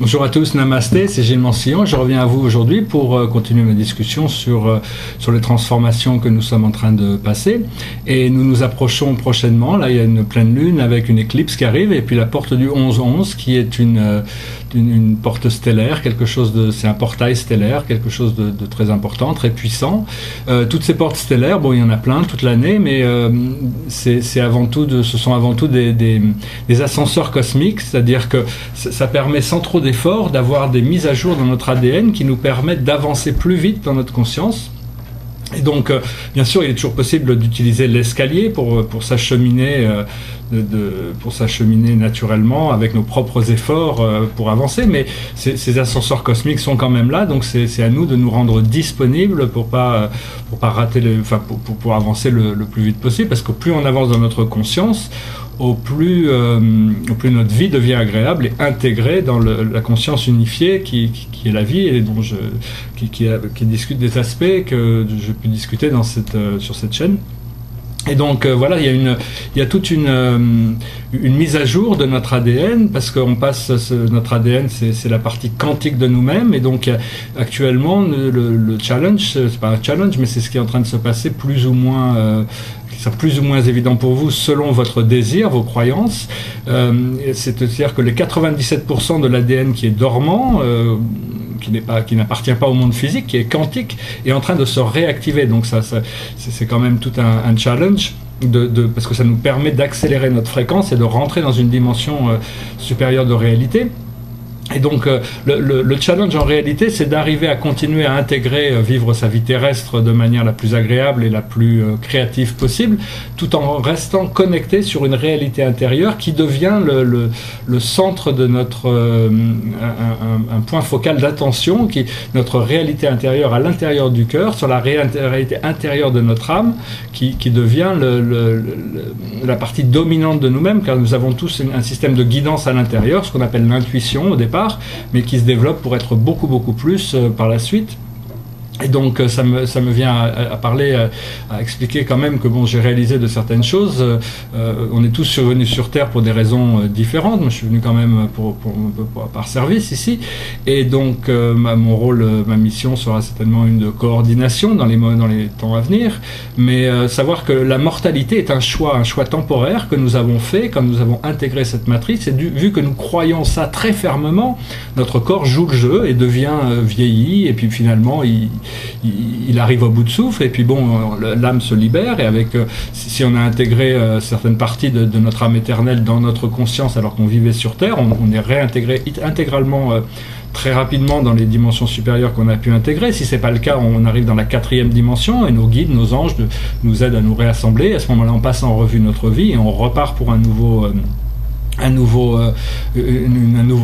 Bonjour à tous, Namasté, c'est Gilles Mansillon. Je reviens à vous aujourd'hui pour continuer ma discussion sur les transformations que nous sommes en train de passer. Et nous nous approchons prochainement, là il y a une pleine lune avec une éclipse qui arrive, et puis la porte du 11-11 qui est une porte stellaire, c'est un portail stellaire, quelque chose de très important, très puissant. Toutes ces portes stellaires, bon il y en a plein toute l'année, mais ce sont avant tout des ascenseurs cosmiques, c'est-à-dire que ça permet sans trop d'efforts d'avoir des mises à jour dans notre ADN qui nous permettent d'avancer plus vite dans notre conscience. Et donc, bien sûr, il est toujours possible d'utiliser l'escalier pour s'acheminer naturellement avec nos propres efforts pour avancer, mais ces ascenseurs cosmiques sont quand même là, donc c'est à nous de nous rendre disponibles pour pas rater pour avancer le plus vite possible, parce qu'au plus on avance dans notre conscience, au plus notre vie devient agréable et intégrée dans la conscience unifiée qui est la vie, et dont qui discute des aspects que je peux discuter sur cette chaîne. Et donc voilà, il y a toute une mise à jour de notre ADN, parce qu'on passe notre ADN, c'est la partie quantique de nous-mêmes, et donc actuellement le challenge, c'est pas un challenge, mais c'est ce qui est en train de se passer plus ou moins évident pour vous selon votre désir, vos croyances. C'est-à-dire que les 97% de l'ADN qui est dormant, qui n'appartient pas au monde physique, qui est quantique, est en train de se réactiver. Donc c'est quand même tout un challenge. Parce que ça nous permet d'accélérer notre fréquence et de rentrer dans une dimension supérieure de réalité. Et donc le challenge en réalité, c'est d'arriver à continuer à intégrer, vivre sa vie terrestre de manière la plus agréable et la plus créative possible, tout en restant connecté sur une réalité intérieure qui devient le centre de notre un point focal d'attention, qui notre réalité intérieure à l'intérieur du cœur, sur la réalité intérieure de notre âme, qui devient la partie dominante de nous-mêmes, car nous avons tous un système de guidance à l'intérieur, ce qu'on appelle l'intuition au départ, mais qui se développe pour être beaucoup plus par la suite. Et donc ça me vient à parler, à expliquer quand même que bon, j'ai réalisé de certaines choses. On est tous venus sur Terre pour des raisons différentes. Moi, je suis venu quand même par service ici. Et donc mon rôle, ma mission sera certainement une de coordination dans les temps à venir. Mais savoir que la mortalité est un choix temporaire que nous avons fait quand nous avons intégré cette matrice. Et vu que nous croyons ça très fermement, notre corps joue le jeu et devient vieilli. Et puis finalement, il arrive au bout de souffle, et puis bon, l'âme se libère, et si on a intégré certaines parties de notre âme éternelle dans notre conscience alors qu'on vivait sur Terre, on est réintégré intégralement très rapidement dans les dimensions supérieures qu'on a pu intégrer. Si c'est pas le cas, on arrive dans la 4e dimension, et nos guides, nos anges nous aident à nous réassembler. À ce moment-là, on passe en revue notre vie et on repart pour un nouveau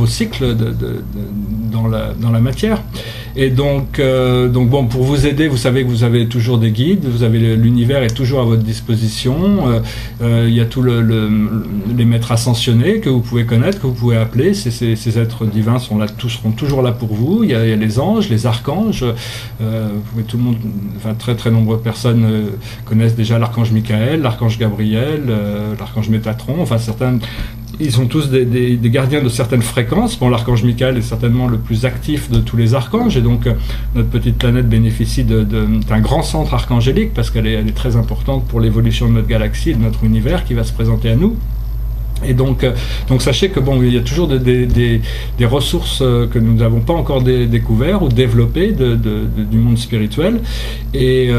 cycle dans la matière. Et donc bon, pour vous aider, vous savez que vous avez toujours des guides, l'univers est toujours à votre disposition. Il y a tous les maîtres ascensionnés que vous pouvez connaître, que vous pouvez appeler. Ces êtres divins seront toujours là pour vous. Il y a les anges, les archanges. Tout le monde, enfin très très nombreuses personnes connaissent déjà l'archange Michael, l'archange Gabriel, l'archange Métatron. Enfin certains. Ils sont tous des gardiens de certaines fréquences. Bon, l'archange Michael est certainement le plus actif de tous les archanges, et donc notre petite planète bénéficie d'un grand centre archangélique, parce qu'elle est très importante pour l'évolution de notre galaxie et de notre univers qui va se présenter à nous. Et donc sachez que bon, il y a toujours des ressources que nous n'avons pas encore découvert ou développées du monde spirituel, et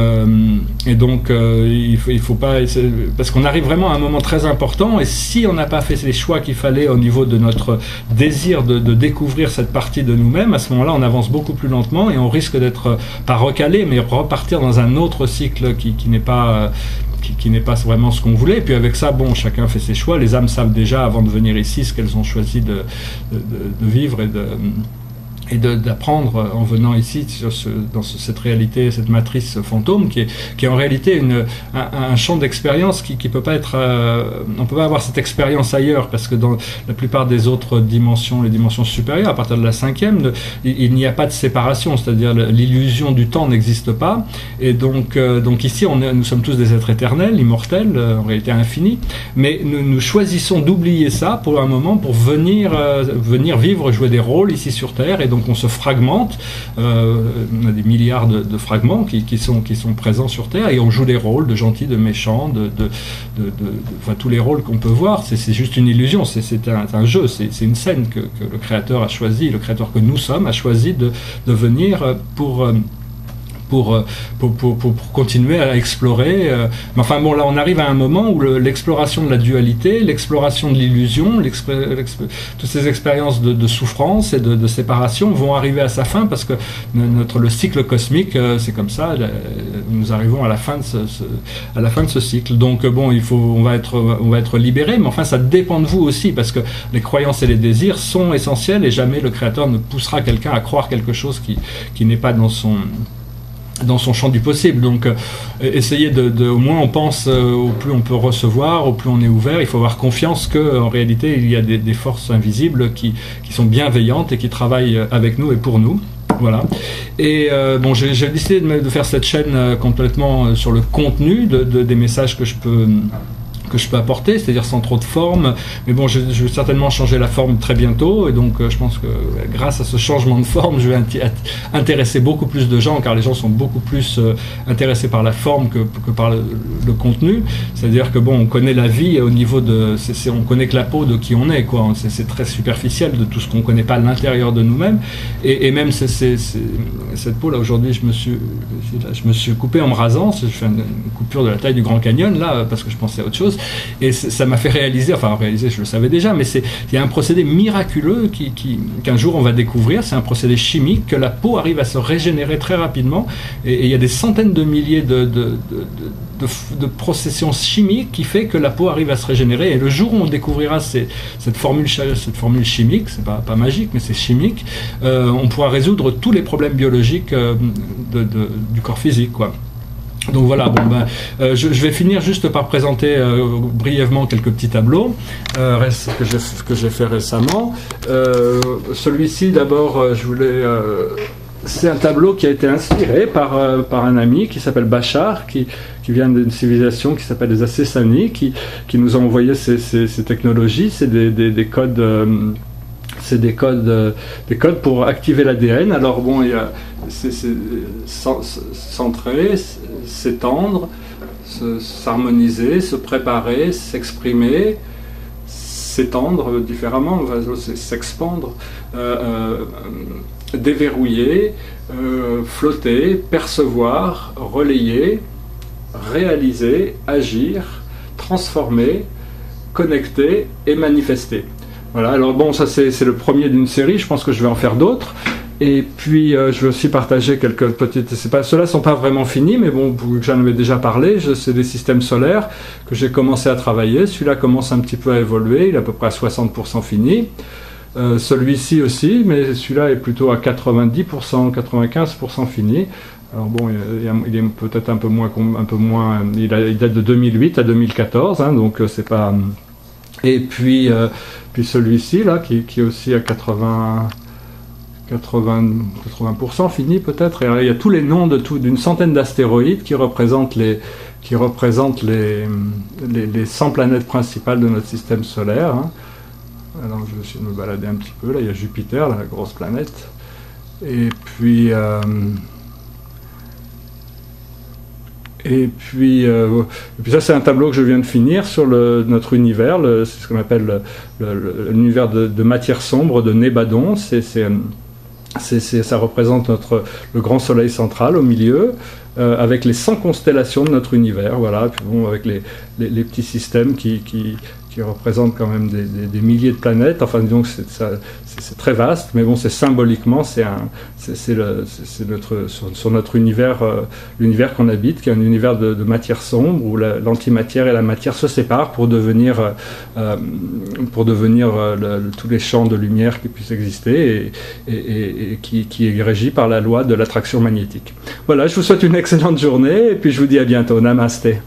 donc il faut pas, parce qu'on arrive vraiment à un moment très important, et si on n'a pas fait les choix qu'il fallait au niveau de notre désir de découvrir cette partie de nous-mêmes, à ce moment-là on avance beaucoup plus lentement, et on risque d'être pas recalé, mais repartir dans un autre cycle qui n'est pas vraiment ce qu'on voulait. Et puis avec ça, bon, chacun fait ses choix. Les âmes savent déjà, avant de venir ici, ce qu'elles ont choisi de vivre et d'apprendre en venant ici dans cette réalité, cette matrice fantôme qui est en réalité un champ d'expérience qui peut pas être on peut pas avoir cette expérience ailleurs, parce que dans la plupart des autres dimensions, les dimensions supérieures, à partir de la 5e, il n'y a pas de séparation, c'est-à-dire l'illusion du temps n'existe pas, et donc ici nous sommes tous des êtres éternels, immortels, en réalité infinis, mais nous choisissons d'oublier ça pour un moment, pour venir vivre, jouer des rôles ici sur Terre, et donc on se fragmente, on a des milliards de fragments qui sont présents sur Terre, et on joue des rôles de gentils, de méchants, enfin, tous les rôles qu'on peut voir, c'est juste une illusion, c'est un jeu, c'est une scène que le Créateur a choisi, le Créateur que nous sommes a choisi de venir pour continuer à explorer. Mais enfin bon, là on arrive à un moment où l'exploration de la dualité, l'exploration de l'illusion, toutes ces expériences de souffrance et de séparation vont arriver à sa fin, parce que le cycle cosmique, c'est comme ça, nous arrivons à la fin de ce cycle. Donc bon, on va être libéré, mais enfin ça dépend de vous aussi, parce que les croyances et les désirs sont essentiels, et jamais le Créateur ne poussera quelqu'un à croire quelque chose qui n'est pas dans son champ du possible. Donc essayez au moins on pense, au plus on peut recevoir, au plus on est ouvert. Il faut avoir confiance qu'en réalité il y a des forces invisibles qui sont bienveillantes et qui travaillent avec nous et pour nous. Voilà. Et bon, j'ai décidé de faire cette chaîne complètement sur le contenu des messages que je peux apporter, c'est-à-dire sans trop de forme, mais bon, je vais certainement changer la forme très bientôt, et donc je pense que grâce à ce changement de forme, je vais intéresser beaucoup plus de gens, car les gens sont beaucoup plus intéressés par la forme que par le contenu. C'est-à-dire que bon, on connaît la vie au niveau on connaît que la peau de qui on est, quoi. C'est très superficiel de tout ce qu'on connaît pas à l'intérieur de nous-mêmes, et même cette peau là, aujourd'hui je me suis coupé en me rasant, je fais une coupure de la taille du Grand Canyon là, parce que je pensais à autre chose. Et ça m'a fait réaliser, je le savais déjà, mais il y a un procédé miraculeux qu'un jour on va découvrir. C'est un procédé chimique, que la peau arrive à se régénérer très rapidement, et il y a des centaines de milliers de processions chimiques qui fait que la peau arrive à se régénérer, et le jour où on découvrira cette formule chimique, c'est pas magique mais c'est chimique, on pourra résoudre tous les problèmes biologiques du corps physique, quoi. Donc voilà, je vais finir juste par présenter brièvement quelques petits tableaux que j'ai fait récemment. Celui-ci, d'abord, c'est un tableau qui a été inspiré par un ami qui s'appelle Bachar, qui vient d'une civilisation qui s'appelle les Assassani, qui nous a envoyé ces technologies. C'est des codes. C'est des codes pour activer l'ADN. Alors bon, c'est centrer, s'étendre, s'harmoniser, se préparer, s'exprimer, s'étendre différemment, s'expandre, déverrouiller, flotter, percevoir, relayer, réaliser, agir, transformer, connecter et manifester. Voilà, alors bon, ça c'est le premier d'une série, je pense que je vais en faire d'autres. Et puis je vais aussi partager quelques petites... Ceux-là ne sont pas vraiment finis, mais bon, j'en avais déjà parlé, c'est des systèmes solaires que j'ai commencé à travailler. Celui-là commence un petit peu à évoluer, il est à peu près à 60% fini. Celui-ci aussi, mais celui-là est plutôt à 90%, 95% fini. Alors bon, il est peut-être un peu moins... il date de 2008 à 2014, hein, donc c'est pas... Et puis celui-ci, là, qui est aussi à 80% fini peut-être. Et il y a tous les noms d'une centaine d'astéroïdes qui représentent les 100 planètes principales de notre système solaire. Hein. Alors je vais essayer de me balader un petit peu. Là, il y a Jupiter, la grosse planète. Et puis ça, c'est un tableau que je viens de finir sur notre univers, c'est ce qu'on appelle l'univers de matière sombre de Nébadon. Ça représente le grand soleil central au milieu, avec les 100 constellations de notre univers, voilà. Puis bon, avec les petits systèmes qui qui représente quand même des milliers de planètes. Enfin, disons que c'est très vaste, mais bon, c'est symboliquement, c'est sur notre univers, l'univers qu'on habite, qui est un univers de matière sombre, où l'antimatière et la matière se séparent pour devenir tous les champs de lumière qui puissent exister et qui est régi par la loi de l'attraction magnétique. Voilà, je vous souhaite une excellente journée et puis je vous dis à bientôt. Namasté.